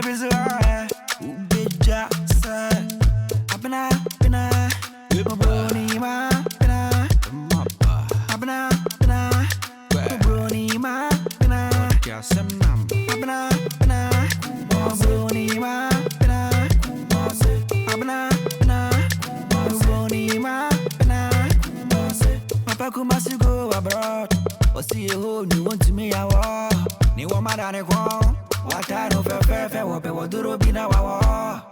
bizarre. Ubeja, sir. Abena, Abena. Brony, ma, Abena. Abena, Abena. Brony, ma, Abena. Abena, Abena. Brony, ma, Abena. Abena, Abena. Brony, ma, Abena. Papa Kumasi go abroad. Or see a hole, you want to me a war. Ni wa madane kwa. What I know fe wape waduro bina wawa.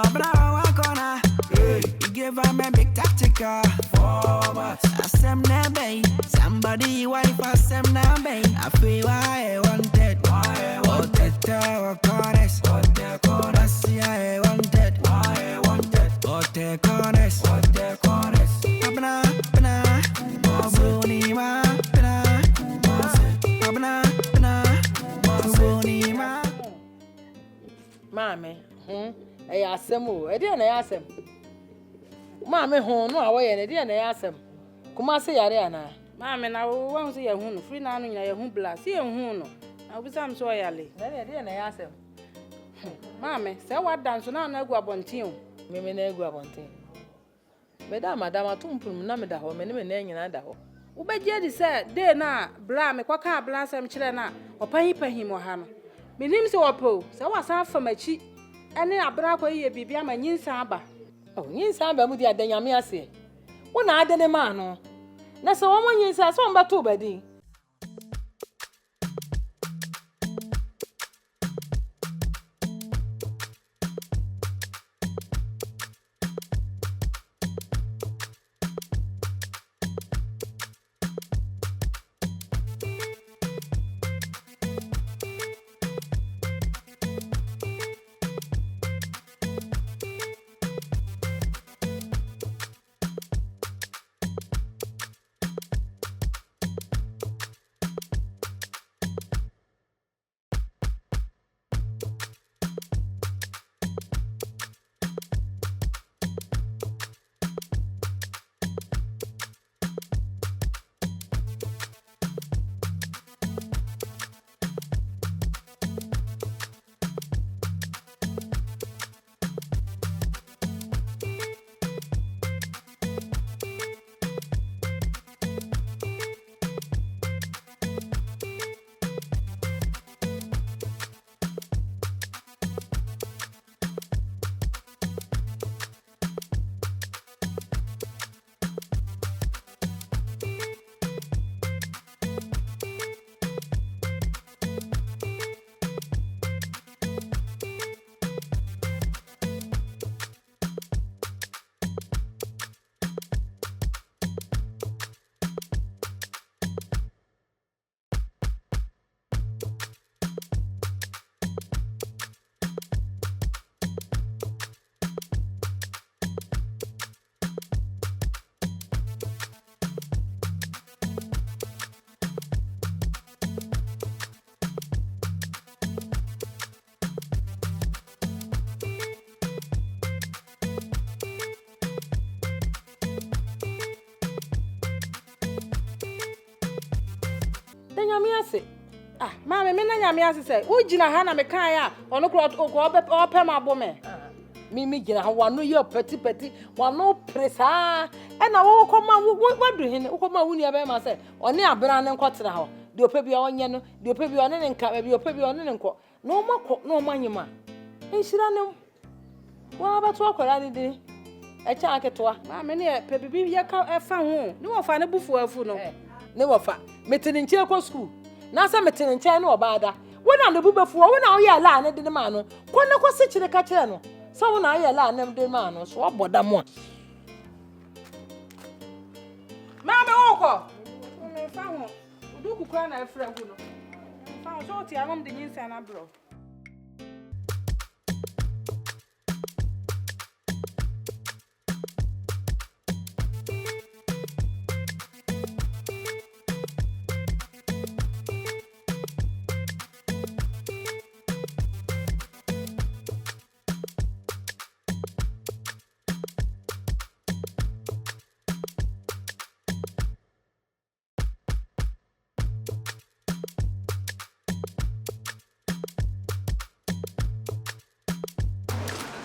Abra wakona. He gave him a big tactical format. Asem nabe. Somebody wife asem nabe. I feel I wanted. What the corners. What the corners. I wanted. I wanted. What the corners. What the corners. Abena, Abena. Brony, ma, Abena. Abena, Abena. Brony, ma. Mame, I ask them, I didn't ask them. Mammy, no, I didn't ask them. Kumasi, Ariana. Mammy, I won't see a wound, free now in your home blast, see a wound. I was some so early. Then I didn't ask them. Mammy, say what dance now, no go upon team. Mimi, no go upon team. Madame, I told him, Namada, home, and name another home. Ube Jeddy said, Dear na, blam, a quacker blossom chilena, or pay him or ham. Me name so apo, so was half for my cheek, and then I brought away a baby, my yin samba. Oh, yin samba, with your dayamia say. When I did a man, that's a woman yin says, one but two bedding. Ah, mammy, Minna, say, oh, Gina Hannah Mekaya, or no crowd or Pema Bome. Mimi Gina, one no your petty, one no press, and I won't come out. What do you come out when you have say, or near Brand and Cotton House? Do you pay on Yano, do you pay on and cap, you pay on and co? No more, no money, ma. And she don't know. What about walk or any day? A chunk at one, mammy, Pebby, you can't find no find a buffalo for no. Never fa. Meeting in Chilco school. Now some meeting in China or Bada. When I'm the boober for when I hear land in the man, when I was such a catchano. So when I hear land in the man, so what about that one? Mamma Oko! Found do cry a friend. Found shorty among the news and abroad.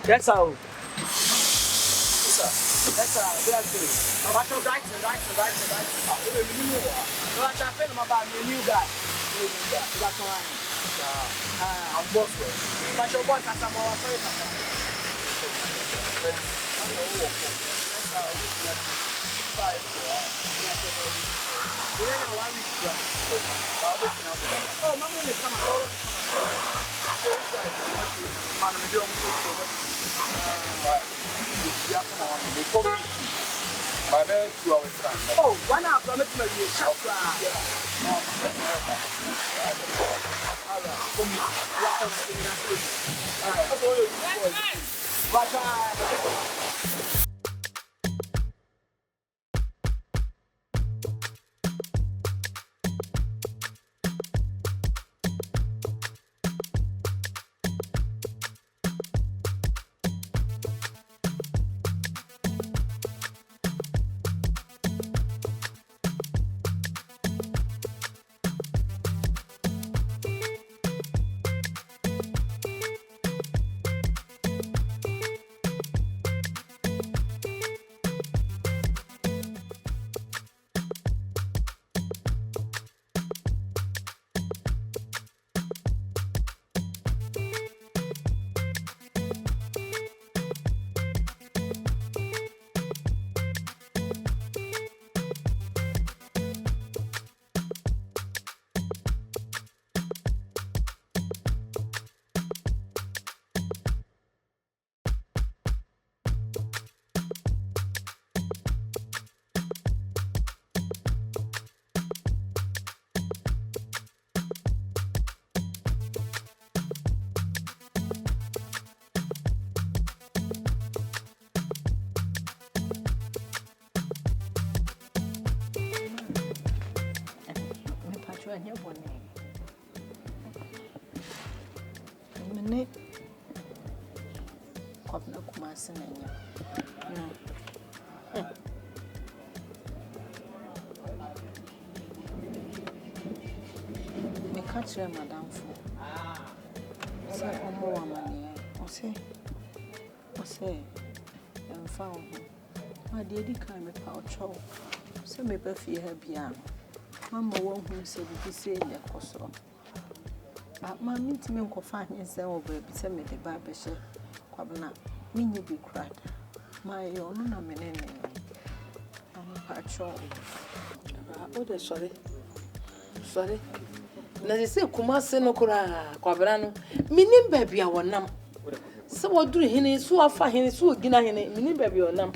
That's how. That's how. That's it. I'm actually right. No, I can't feel my body. A new guy. That's all right. I'm boss. But your boss has some more afraid of that. Oh, my name is coming. Oh, one hour from it, maybe a shop. Minute. Kwabna Kumasi nanya. Me catch madam for. Say omo wa mane. O say em fa ho. Ma de di kan me pa ocho. Say me ba fie ha bia. Mama won hu say bi say le koso. Ma minti me nkofa anyense wo ba bi say me de ba be hye. Kwabna minyi bi krad. Ma yo no na menene. Am pa cho. O de sorry. Na they say Kumasi no kura Kwabna no. Minim ba bia wonam. Se woduru hene so afa hene so gina hene minim ba bia wonam.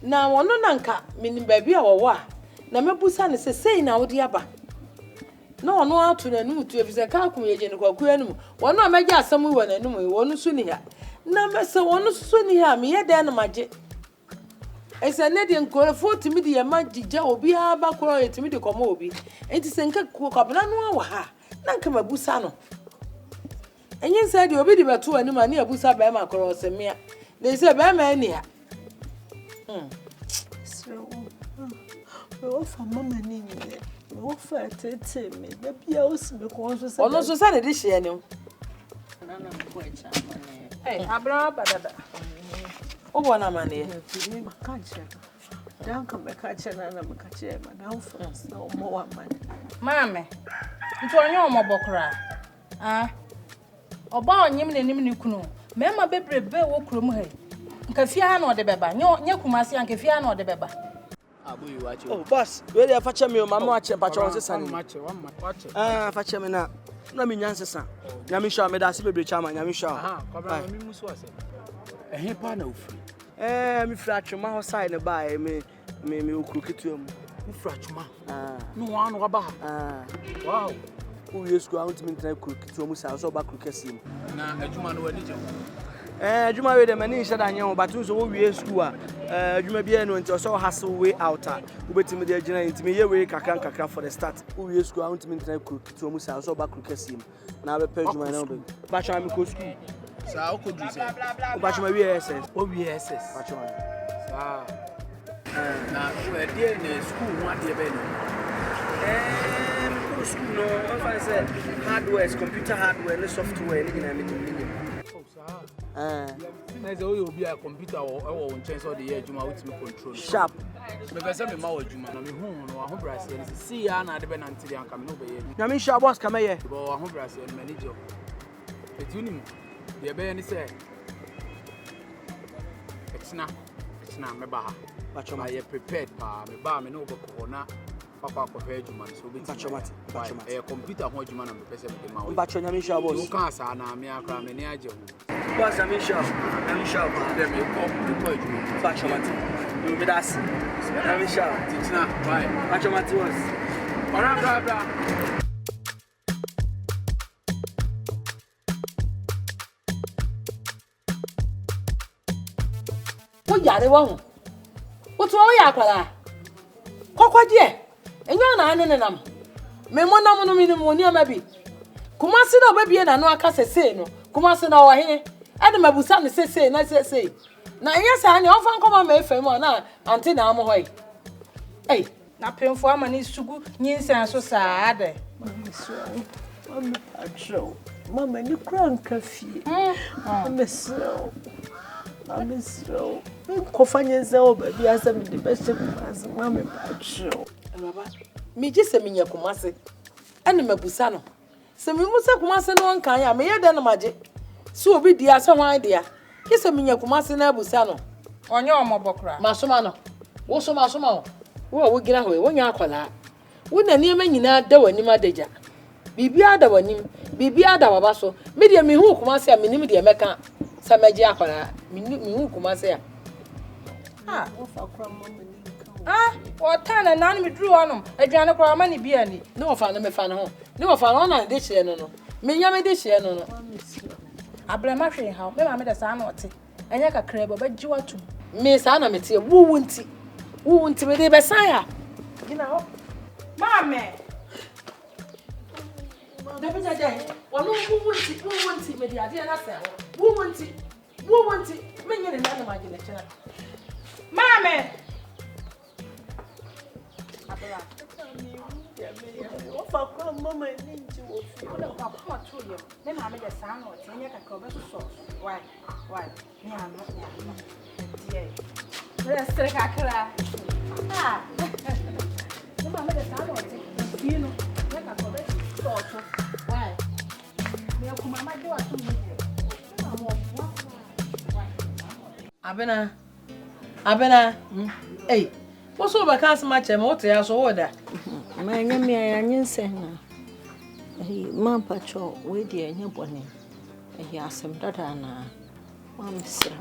Na wono na nka minim ba bia wo a. Na mebusa ne se sei na wodi aba. Na ono atu na num tu efise ka akum ye gene kwaku anum. Wono amagye asam wo na anum wono su ni ha. Na mese wono su ni ha me ye den na magye. Ese ne de nkore fotimi de ye magigya obi aba koro yetimi de komo obi. Enti se nka Kwabna no awa ha. Na nka mabusa no. Enyin se de obi de beto anum ani abusa ba ma koro semia. Na se ba ma ani ha. So we for mama ni ni. We for tete me. Da bia o si be ko so se. Ono so sa ne de hye ne. Na na ko echa mane. Eh, abra badada. O bona mane. Me makache. Dan ka me kache na na makache madam first. Na o mo wa mane. Mame. Nti onye omobokra. Oba onyim ne nim ne kunu. Mema bebrebe wo kurom ha. Nka fia ha na ode beba. Nye Kumasi anka fia ha na ode beba. Oh, boss, where they fetch me, Mamma watch and patch on the sun. Fetch me now. No, me Yansa. Yamisha made us be charming, Yamisha. A hipper no free. Me fracture my house side and buy me cook it to him. Fracture ma. No one about. Wow. Who is going to make cook to almost house or back cook him. Now, a Juman where did you? You married a man in Shadan, but who's all we school. You may be able to also hustle way out. We bet me the general to me away Kakan for the start. Who is going to make cook to almost house or back cook him. Now, I pay my number. But I'm a school. So, how could you say? But my VSS. Oh, VSS. Now, you are dear in the school, what dear Abena? School, no, if I said hardware, computer hardware, and software, anything I mean. Oh, sir. na say obi a computer or on chance or the year juma with me control sharp me pese me ma wo juma na me hu no ho brase ni see ya na de be na ntiri anka me no be ye nyame hia boss kamaye bo ho brase ni manager etunim de be ni say etina me ba ha bachoma ye prepared pa me ba me no be ko na papa ko fe juma so be bachoma computer ho juma na me pese me ma wo bacho nyame hia boss you can say na me akra me ni age ho boss nyame hia de me ko juma bachoma you be das nyame hia titina bye bachoma ti was bra wo yare wa ho wo to wo ya akwara kokwaje enyo na ane ne nam me mo nam no minimu ni ama bi Kumasi na obebie na no aka sese no Kumasi na wo he ade mabusa ne sese na sese na enye sa ne ofa nkoma ma efem na ante na am hoy ei na pemfo ama ni sugu nyinsan so saade Mama ni kranka fie. Amesro. Nkofanye nzao baby asa me de best Kumasi mama patro. baba mi gise mi nya Kumasi ene mabusa no se mi musa Kumasi no nkan ya me yede na maje so obi dia se hwan dia gise mi nya Kumasi na abusa no onye omobokra masoma no wo so masoma wo gira ho wo nya akwala wo na niema nyina da wani madaja bibia da wani bibia da baba so me de mi hu Kumasi a minim de meka sa maji akwala mi hu Kumasi a Wo fa kra mama ni nkan. o tana nan mi dru onum aduane kwa ma ni bia ni ne wo fa no me fa no ho ne wo fa no na de hye no me nya me de hye no abrama hwe ha me ma me da sa na ote enya kakra ba baji watu me sa na me te wuwu nti me de be san ya gina ho mame da bi jaje wono wuwu nti me de ade na sa ho wuwu nti me nyene na ma gina kira mame Wo fa kra mama ni nji wo fi. o da kwa kwa to ye me ma me da sa na ote enya kakra ba so why ni ano die le stre kakra me ma me da sa na ote fi no enya kakra ba so why me kuma ma de watu mu me ma mo Abena ei wo so ba kan sama che me wo te ya so wo da Ma nyame ya nyinsen na. Ma patro we de enya bone. Asem dada na. Ma misra.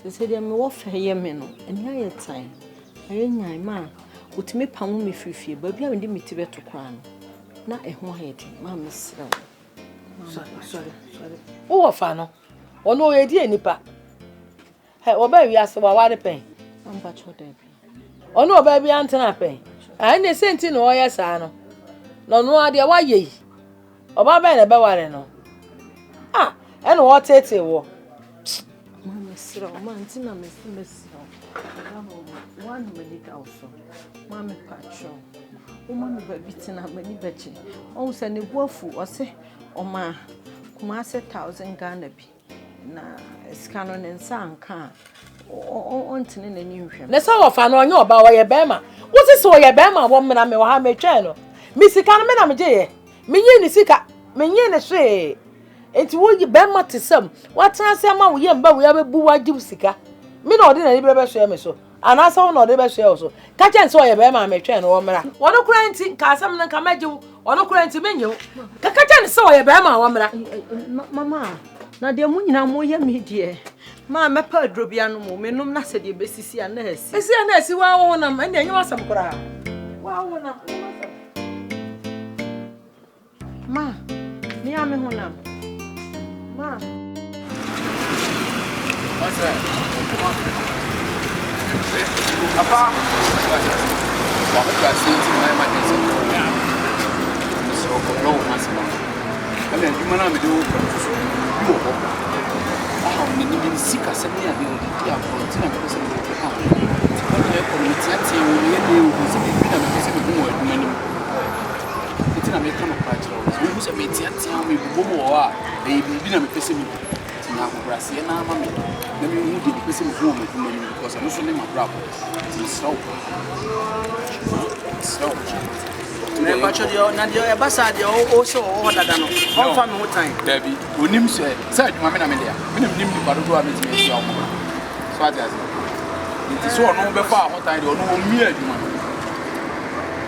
Se de me wo fa ye me no. Eni aye tan. Aye nyan ma utimi pamu me frifie ba bia me de meti beto kwa no. Na eho hedi ma misra. sorry wo fa no ono ye di enipa he wo ba wi ase wa ware pen Ma patro de bi. ono oba bi antena pen ai ne senti no oye sa no no ade wa ye oba ba na be ware no ene wo tete wo Ma misra ma ntina misra. One minute also. Ma me patro. O ma me ba bitina mani beche. O se ne boafu o se o ma Kumasi 1000 Ghana bi. Na skano ne nsa anka o ntine na ni nhwem. ne sa wo fa no onye oba wo ye bema wo se so ye bema wo mena me wo ha me twa no mi sika no me na me je ye me nyi ni sika me nyi ne hwe enti wo yi bema tesam watena se ma wo ye mba wo ya bebu waji sika me na odi na ni be so me so anasa wo na odi be so so ka chen so ye bema me twa no wo mera wo no kura enti ka asam na ka maji wo no kura enti me nyi ka chen so ye bema wo mera Mama na de mu nyina mo ye me die. Ma me pa adrobia no mo menum na se de besisi anasi. esi anasi wa wo na me nyi wasam kura wa wo na Ma ni ame honam. Ma what's that apa wa ko ta si ti mai ma ni so ko no masima ale juma na me do so yo ko ni ni sika se ni ade o ya ko ti na ko se ni ko ko ne ko ni ti ati o ni de o se bi na me se bi mo aduma ni ti na me ka no pa chiro so se me ti ati o me bo mo wa e bi na me pese mi na brasi na mama na me hu de pese me hu me kuma ni because no so ne ma brabo so na pacho dio na dio e basa dio o so o dada no on fa me ho tan dabi onim so say adwuma me na me dia me nim ni ba do a me timi sia o so aja nti so no be fa ho tan de no o mi adwuma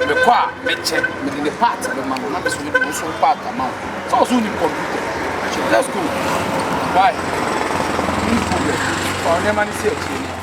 me kwa me che me de part be ma na be so me so part ama so ni computer let's go bye for never see it